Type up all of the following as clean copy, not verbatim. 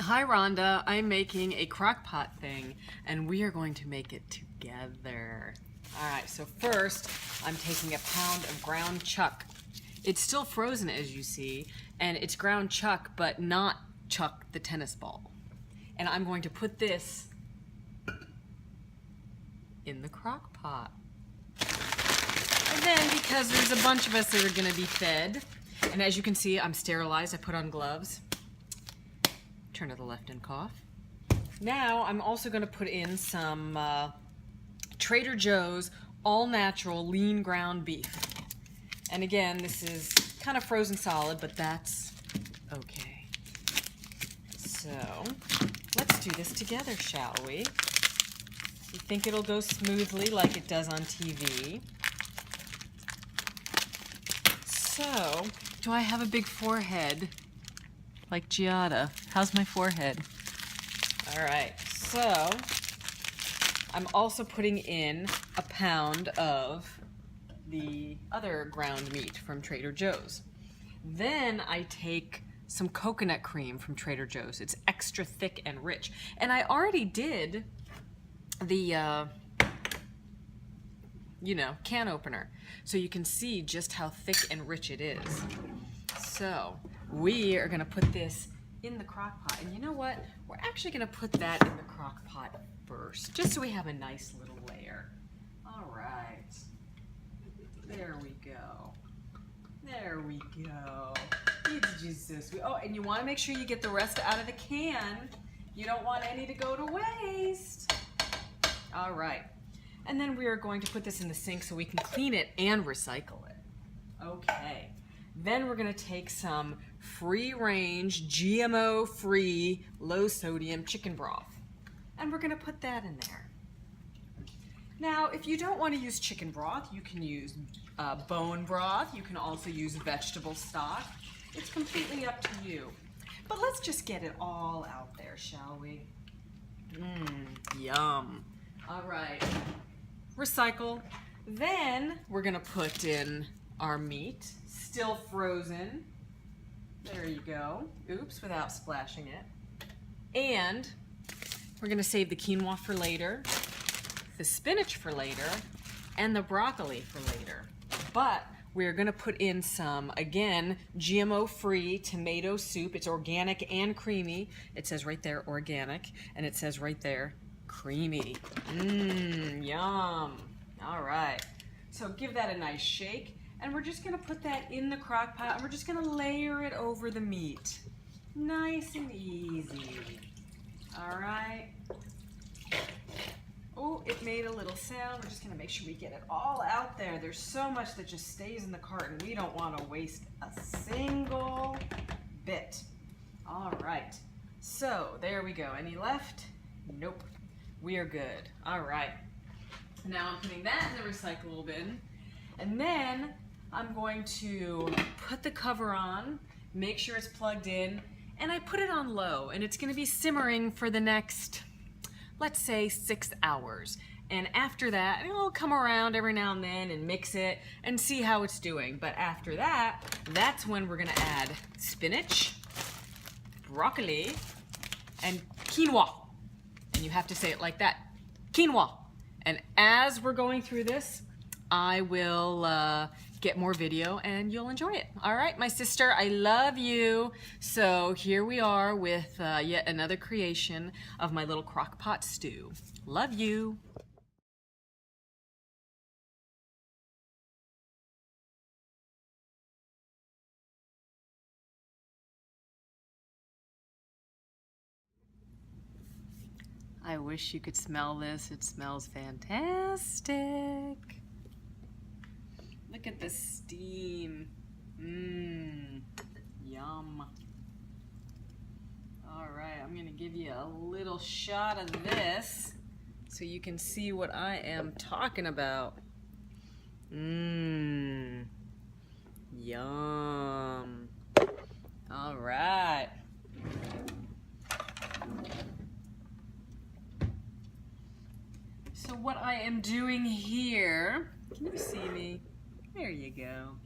Hi Rhonda, I'm making a CrockPot thing and we are going to make it together. Alright, so first I'm taking a pound of ground chuck. It's still frozen as you see, and it's ground chuck but not chuck the tennis ball. And I'm going to put this in the CrockPot. And then because there's a bunch of us that are going to be fed, and as you can see I'm sterilized, I put on gloves. Turn to the left and cough. Now I'm also going to put in some Trader Joe's all-natural lean ground beef. And again, this is kind of frozen solid, but that's okay. So let's do this together, shall we? You think it'll go smoothly like it does on TV? So, do I have a big forehead? Like Giada. How's my forehead? All right, so I'm also putting in a pound of the other ground meat from Trader Joe's. Then I take some coconut cream from Trader Joe's. It's extra thick and rich. And I already did the, can opener. So you can see just how thick and rich it is. So we are gonna put this in the crock pot. And you know what? We're actually gonna put that in the crock pot first, just so we have a nice little layer. All right, there we go. There we go. It's just so sweet. Oh, and you wanna make sure you get the rest out of the can. You don't want any to go to waste. All right, and then we are going to put this in the sink so we can clean it and recycle it. Okay. Then we're gonna take some free-range, GMO-free, low-sodium chicken broth. And we're gonna put that in there. Now, if you don't wanna use chicken broth, you can use bone broth. You can also use vegetable stock. It's completely up to you. But let's just get it all out there, shall we? Yum. All right, recycle. Then we're gonna put in our meat, still frozen. There you go. Oops, without splashing it. And we're gonna save the quinoa for later, the spinach for later, and the broccoli for later. But we're gonna put in some, again, GMO-free tomato soup. It's organic and creamy. It says right there, organic, and it says right there, creamy. Yum. All right, so give that a nice shake. And we're just gonna put that in the crock pot and we're just gonna layer it over the meat. Nice and easy. All right. Oh, it made a little sound. We're just gonna make sure we get it all out there. There's so much that just stays in the carton. We don't wanna waste a single bit. All right, so there we go. Any left? Nope, we are good. All right, now I'm putting that in the recyclable bin. And then I'm going to put the cover on, make sure it's plugged in, and I put it on low, and it's gonna be simmering for the next, let's say 6 hours. And after that, I'll come around every now and then and mix it and see how it's doing. But after that, that's when we're gonna add spinach, broccoli, and quinoa. And you have to say it like that, quinoa. And as we're going through this, I will get more video and you'll enjoy it. All right, my sister, I love you. So here we are with yet another creation of my little crock pot stew. Love you. I wish you could smell this. It smells fantastic. Look at the steam. Yum. All right, I'm gonna give you a little shot of this so you can see what I am talking about. Yum. All right. So what I am doing here, can you see me? There you go.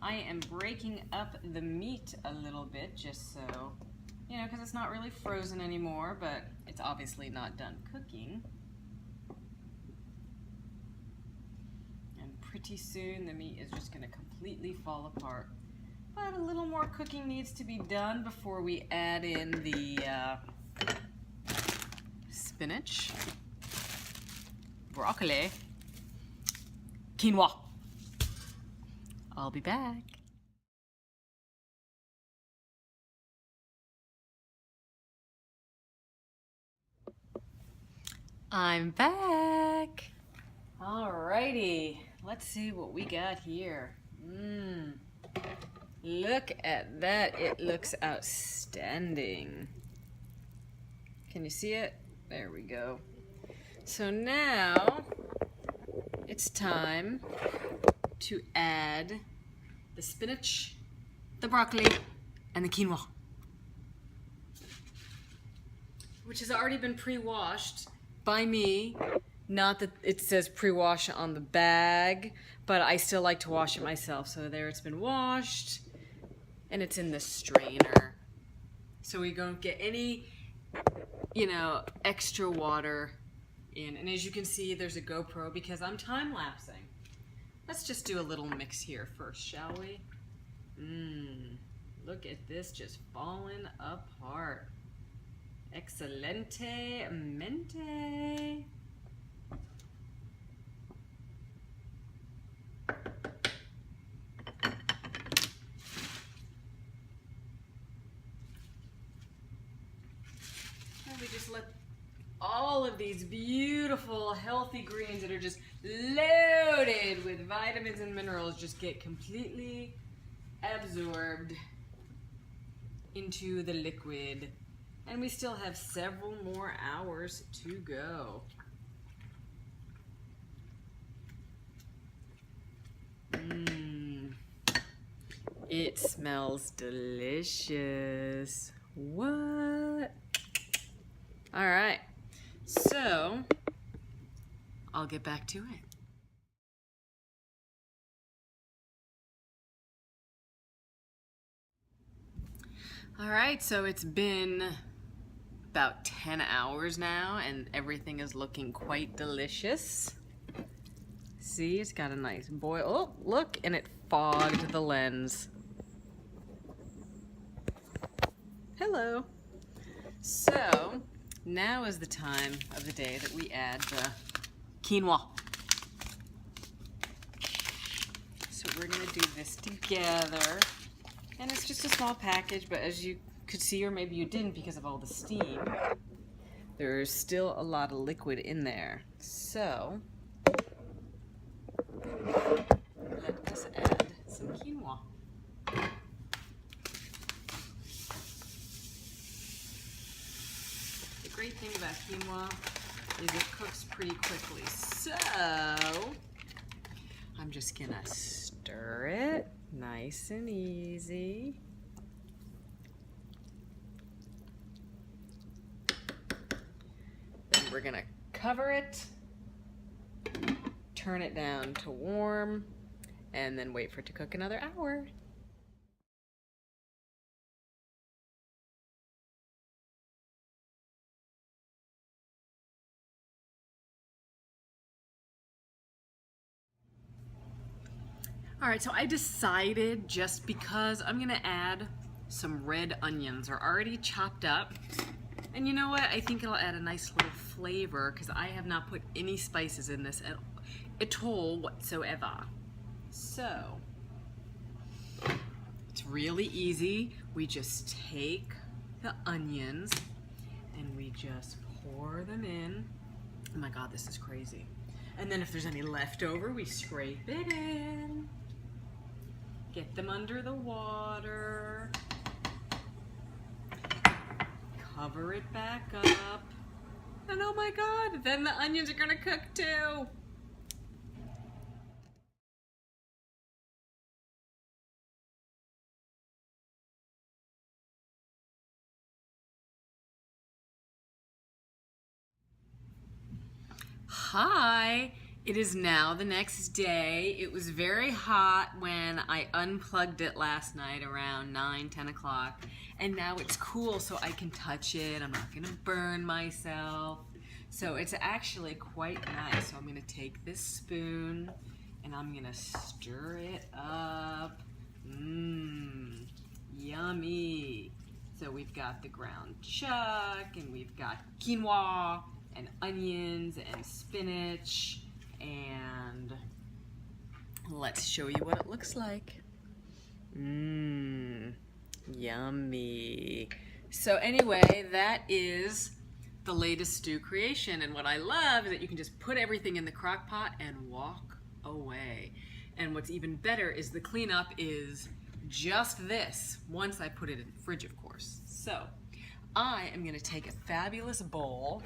I am breaking up the meat a little bit just so you know, because it's not really frozen anymore, but it's obviously not done cooking. And pretty soon the meat is just going to completely fall apart. But a little more cooking needs to be done before we add in the spinach, broccoli, quinoa. I'll be back. I'm back. Alrighty, let's see what we got here. Look at that, it looks outstanding. Can you see it? There we go. So now it's time to add the spinach, the broccoli, and the quinoa, which has already been pre-washed by me. Not that it says pre-wash on the bag, but I still like to wash it myself. So there it's been washed, and it's in the strainer. So we don't get any, you know, extra water in. And as you can see, there's a GoPro because I'm time-lapsing. Let's just do a little mix here first, shall we? Look at this just falling apart. Excelente mente. And we just let all of these beautiful, healthy greens that are just loaded with vitamins and minerals just get completely absorbed into the liquid. And we still have several more hours to go. It smells delicious. What? All right, so I'll get back to it. All right, so it's been about 10 hours now and everything is looking quite delicious. See, it's got a nice boil. Oh, look, and it fogged the lens. Hello. So, now is the time of the day that we add the quinoa. So we're gonna do this together. And it's just a small package, but as you could see, or maybe you didn't because of all the steam, there's still a lot of liquid in there. So, let us add some quinoa. The great thing about quinoa is it cooks pretty quickly. So, I'm just gonna stir it nice and easy. Then we're gonna cover it, turn it down to warm, and then wait for it to cook another hour. All right, so I decided, just because I'm gonna add some red onions, are already chopped up. And you know what? I think it'll add a nice little flavor because I have not put any spices in this at all whatsoever. So, it's really easy. We just take the onions and we just pour them in. Oh my God, this is crazy. And then if there's any left over, we scrape it in. Get them under the water. Cover it back up. And oh my God, then the onions are gonna cook too. Hi, It is now the next day. It was very hot when I unplugged it last night around 9, 10 o'clock. And now it's cool so I can touch it. I'm not gonna burn myself. So it's actually quite nice. So I'm gonna take this spoon and I'm gonna stir it up. Mmm, yummy. So we've got the ground chuck and we've got quinoa and onions and spinach. And let's show you what it looks like. Mmm, yummy. So anyway, that is the latest stew creation. And what I love is that you can just put everything in the crock pot and walk away. And what's even better is the cleanup is just this, once I put it in the fridge, of course. So I am gonna take a fabulous bowl,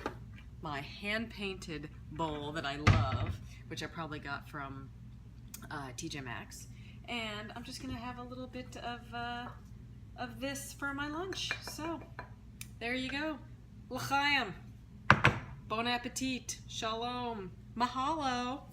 my hand-painted bowl that I love, which I probably got from TJ Maxx, and I'm just gonna have a little bit of this for my lunch. So there you go. L'chaim, bon appetit, shalom, mahalo.